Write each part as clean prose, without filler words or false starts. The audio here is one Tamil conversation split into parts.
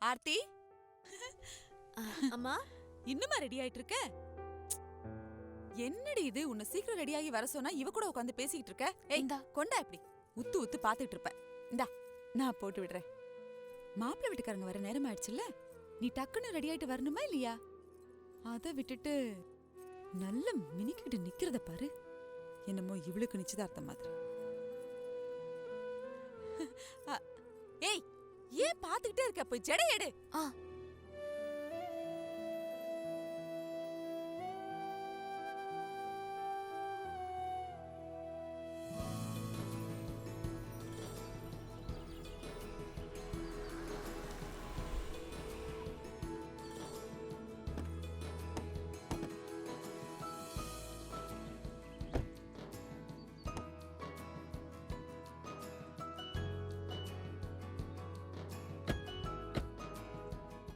ஆர்த்தி, அம்மா, இன்னுமா ரெடி ஆயிட்டு இருக்க? என்னடி இது, உன்னை சீக்கிரம் ரெடி ஆகி வர சொன்னா இவ கூட உட்காந்து பேசிட்டு இருக்க? ஏய், கொண்டா இப்படி உத்து உத்து பாத்துட்டு இருப்ப. இந்தா நான் போட்டு விடுறேன். மாப்பிள்ளை வீட்டுக்காரங்க வர நேரம் ஆயிடுச்சுல்ல, நீ டக்குன்னு ரெடி ஆயிட்டு வரணுமா இல்லையா? அத விட்டுட்டு நல்ல மினிக்கிட்டு நிக்கிறத பாரு, என்னமோ இவளுக்கு நிச்சயதார்த்தம் மாதிரி. ஏய், ஏன் பாத்துக்கிட்டே இருக்க? போய் ஜடை எடு.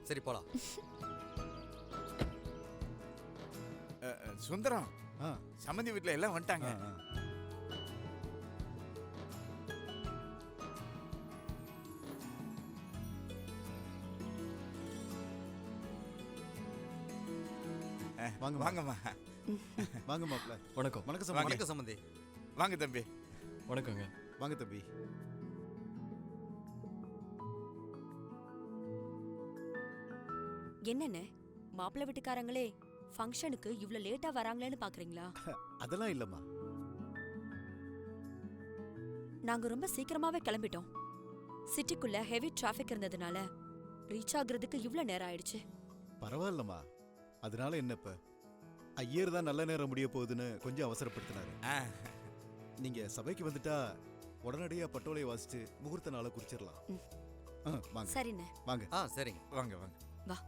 சரி போலாம். சுந்தரம், சம்மந்தி வீட்டுல எல்லாம் வந்துட்டாங்க. வாங்க வாங்கம்மா. வாங்க மாப்பிள்ள. வணக்கம். வணக்கம் சம்பந்தி. வணக்கம் சம்பந்தி. வாங்க தம்பி. வணக்கங்க. வாங்க தம்பி. என்னண்ணே மாப்பிள்ளை வீட்டுக்காரங்களே ஃபங்க்ஷனுக்கு இவ்ளோ லேட்டா வராங்களேன்னு பாக்குறீங்களா? அதெல்லாம் இல்லம்மா. நாங்க ரொம்ப சீக்கிரமாவே கிளம்பிட்டோம். சிட்டிக்குள்ள ஹெவி டிராஃபிக் இருந்ததுனால ரீச் ஆகுறதுக்கு இவ்ளோ நேரம் ஆயிடுச்சு. பரவாயில்லம்மா, அதனால என்ன இப்ப? ஐயர் தான் நல்ல நேரம் முடிய போகுதுன்னு கொஞ்சம் அவசரப்படுத்தினாரு. நீங்க சபைக்கு வந்துட்டா உடனடியா பட்டோலை வாசிச்சு முகூர்த்த நாளை குறிச்சிடலாம். வாங்க. சரிண்ணே. வாங்க. சரிங்க. வாங்க வாங்க. வா.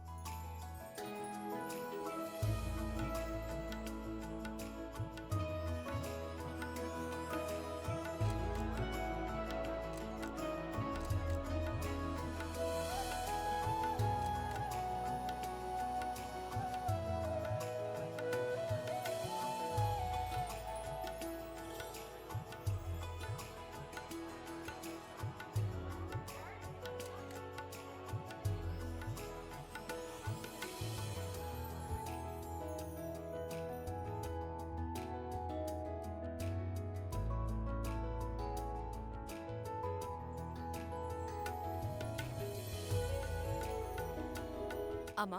ஆமா,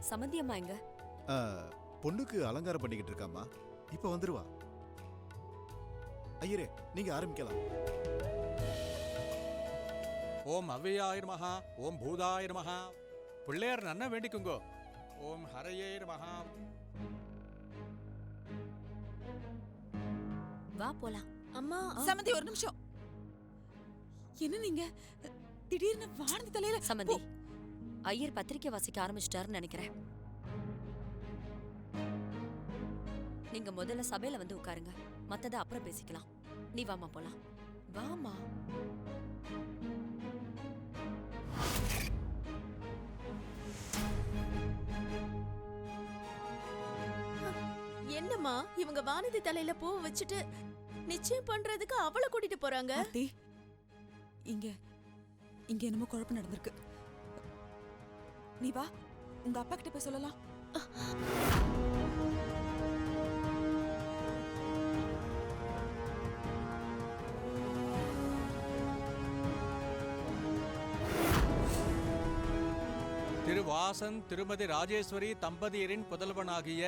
சம்மந்தி அம்மா எங்க? பொண்ணுக்கு அலங்காரம் பண்ணிக்கிட்டு இருக்காமா, இப்ப வந்துருவா. ஐயரே, நீங்க ஆரம்பிக்கலாம். ஓம் அவ்வையாயிர் மகா, ஓம் பூதாயிர் மகா. பிள்ளையார் நன்னா வேண்டிக்குங்கோ. ஓம் ஹரையேர் மகா. வா போலாம். அம்மா. சம்மந்தி ஒரு நிமிஷம். என்ன நீங்க திடீர்னு வானதி தலையில? சம்மந்தி, ஐயர் பத்திரிக்கை வாசிக்க ஆரம்பிச்சிட்டாருன்னு நினைக்கிறேன். நீங்க முதல்ல சபையில வந்து உட்காருங்க, மத்தத அப்புறம் பேசிக்கலாம். நீ வாமா போலாம். வாமா. என்னம்மா இவங்க வானதி தலையில பூ வச்சுட்டு நிச்சயம் பண்றதுக்கு அவளை கூட்டிட்டு போறாங்க? ஆர்த்தி, இங்க இங்க என்னமோ குழப்பம் நடந்திருக்கு. நீ வா, உங்க அப்பா கிட்ட போய் சொல்லலாம். திருவாசன் திருமதி ராஜேஸ்வரி தம்பதியரின் புதல்வனாகிய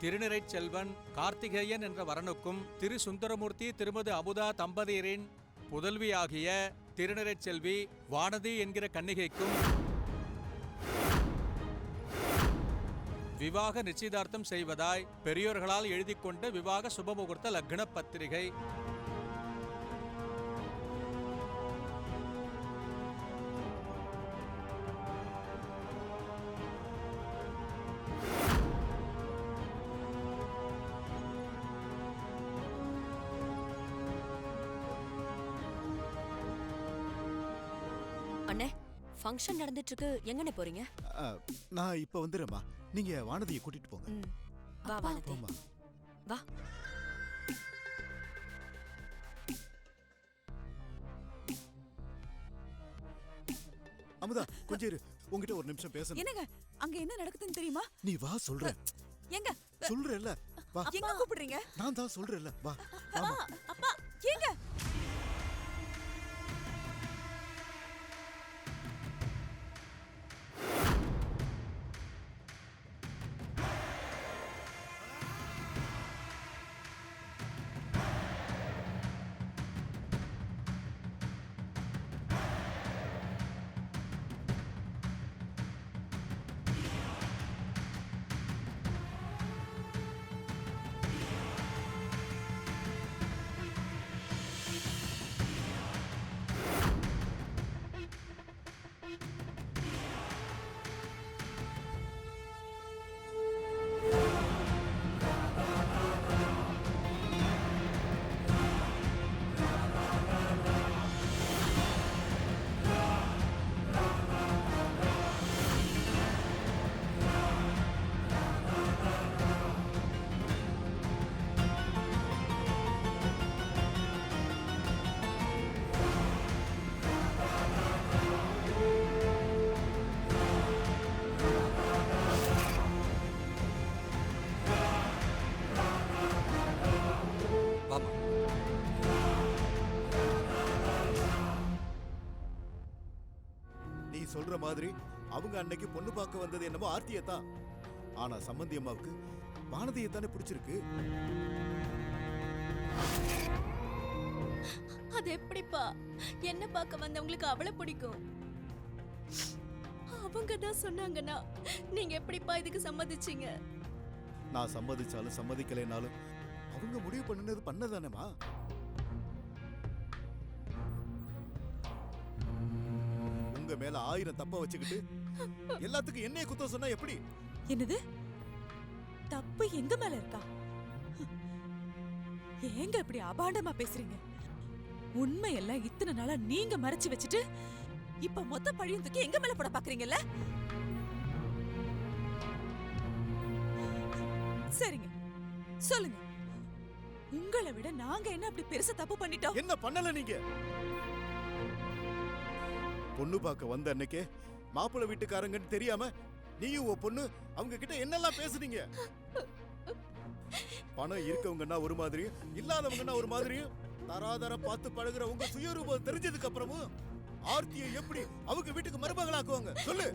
திருநிறைச் செல்வன் கார்த்திகேயன் என்ற வரனுக்கும், திரு சுந்தரமூர்த்தி திருமதி அமுதா தம்பதியரின் புதல்வியாகிய திருநிறைச் செல்வி வானதி என்கிற கன்னிகைக்கும் விவாக நிச்சயதார்த்தம் செய்வதாய் பெரியோர்களால் எழுதிக் கொண்ட விவாக சுபமுகூர்த்த லக்ன பத்திரிகை. அண்ணே, ஃபங்க்ஷன் நடந்துட்டு இருக்கு, எங்கனே போறீங்க? நான் இப்ப வந்துடுறேம்மா, நீங்க வானதியை கூட்டிட்டு போங்க. வா வானதி, வா. அமுதா, கொஞ்சம் இரு, உன்கிட்ட ஒரு நிமிஷம் பேசணும். என்னங்க அங்க என்ன நடக்குதுன்னு தெரியுமா? நீ வா சொல்ற. எங்க சொல்றேல்ல வா. எங்க கூப்பிடுறீங்க? நான் தான் சொல்றேல்ல வா. அப்பா அப்பா ஏங்க வாமா. நீ சொல்ற மாதிரி அவங்க அன்னைக்கு பொண்ணு பார்க்க வந்தது என்னமோ ஆர்த்தியை தான். ஆனா சம்பந்தி அம்மாவுக்கு வானதியை தானே பிடிச்சிருக்கு. அது எப்படிப்பா? என்ன பார்க்க வந்தவங்களுக்கு அவளை பிடிக்கும். அவங்க தான் சொன்னாங்கன்னா நீங்க எப்படிப்பா இதுக்கு சம்மதிச்சீங்க? நான் சம்மதிச்சாலும் சம்மதிக்கலைனாலும் அவங்க முடிவு பண்ணினது பண்ணதானேமா. உங்க மேல 1000 தப்ப வச்சுக்கிட்டு எல்லாத்துக்கும் என்னைய குத்தம் சொன்னா எப்படி? என்னது தப்பு எங்க மேல இருக்கா? ஏங்க இப்படி அபாண்டமா பேசுறீங்க? உண்மையெல்லாம் இத்தனை நாளா நீங்க மறைச்சு வச்சுட்டு இப்ப மொத்த பழியும் தூக்கி எங்க மேல போட பாக்குறீங்கல்ல? சரிங்க சொல்லுங்க, உங்களை விட நாங்க என்ன அப்படி பெருசா தப்பு பண்ணிட்டோம்? என்ன பண்ணல நீங்க? பொண்ணு பார்க்க வந்த அன்னைக்கே மாப்பிள்ளை வீட்டுக்காரங்கன்னு தெரியாம நீயும் உன் பொண்ணு அவங்க கிட்ட என்னெல்லாம் பேசுனீங்க? பணம் இருக்கவங்கன்னா ஒரு மாதிரியும் இல்லாதவங்கன்னா ஒரு மாதிரியும் தராதர பார்த்து பழகுற உங்க சுயரூபம் தெரிஞ்சதுக்கு அப்புறமும் ஆர்த்தியை எப்படி அவங்க வீட்டுக்கு மருமகளாக்குவாங்க சொல்லு?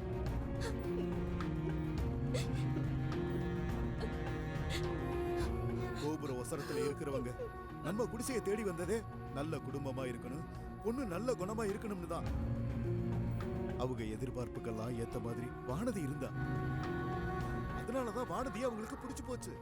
கோபுர ஒசரத்துல இருக்கிறவங்க நம்ம குடிசையை தேடி வந்ததே நல்ல குடும்பமா இருக்கணும், பொண்ணு நல்ல குணமா இருக்கணும்னு தான். அவங்க எதிர்பார்ப்புக்கெல்லாம் ஏத்த மாதிரி வானதி இருந்தா. அதனாலதான் வானதி அவங்களுக்கு பிடிச்சு போச்சு.